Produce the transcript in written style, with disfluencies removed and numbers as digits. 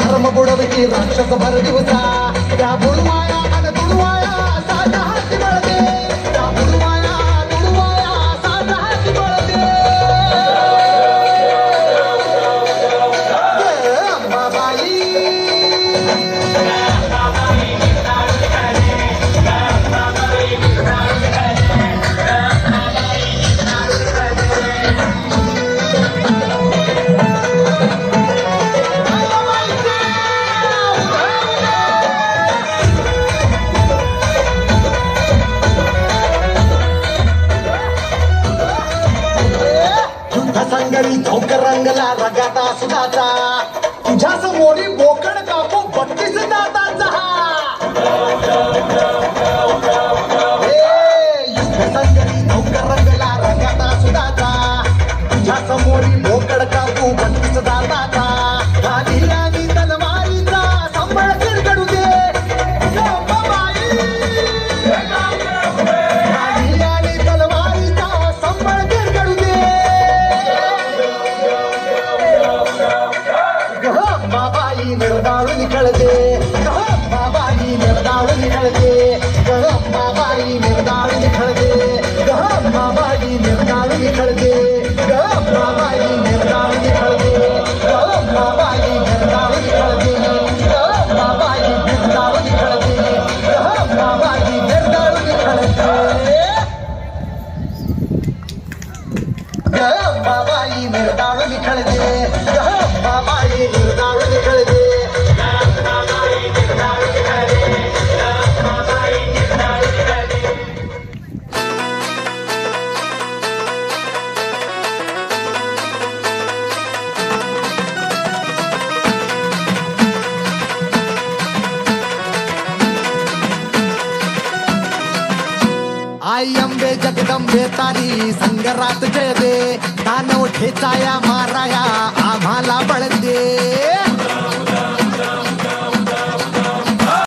धर्म बुडवती राक्षस भर दिवसा त्या बुडवाया आणि तुडवाया साधा हाती बळदे त्या बुडवाया तुडवाया साधा हाती बळदे अंबाबाई संगरी झोंक रंगला रगाता सुदाचा तुझ्या समोरी बोकड कापू 32 दाताचा संगरी झोंक रंगला रगाता सुदाचा तुझ्या समोरी बोकड कापू 32 दाताचा गादी आणि तलवारीचा सांभाळ गिरगडू दे गादी आणि तलवारीचा सांभाळ गिरगडू दे बाबाई निर्दाळून निखळते बाबाई निर्दाळून निखळते बाबाई निर्दाळून निखळते बाबाई निर्दाळून निखळते बाबाई निर्दाळून निखळते बाबाई निर्दाळून निखळते बाबाई निर्दाळून निखळते बाबाई निर्दाळून निखळते बाबाई निर्दाळून निखळते बाबाई निर्दाळून निखळते आई अंबे जगदंबे तारी संगरात जय दे दानव ठेचाया माराया आम्हाला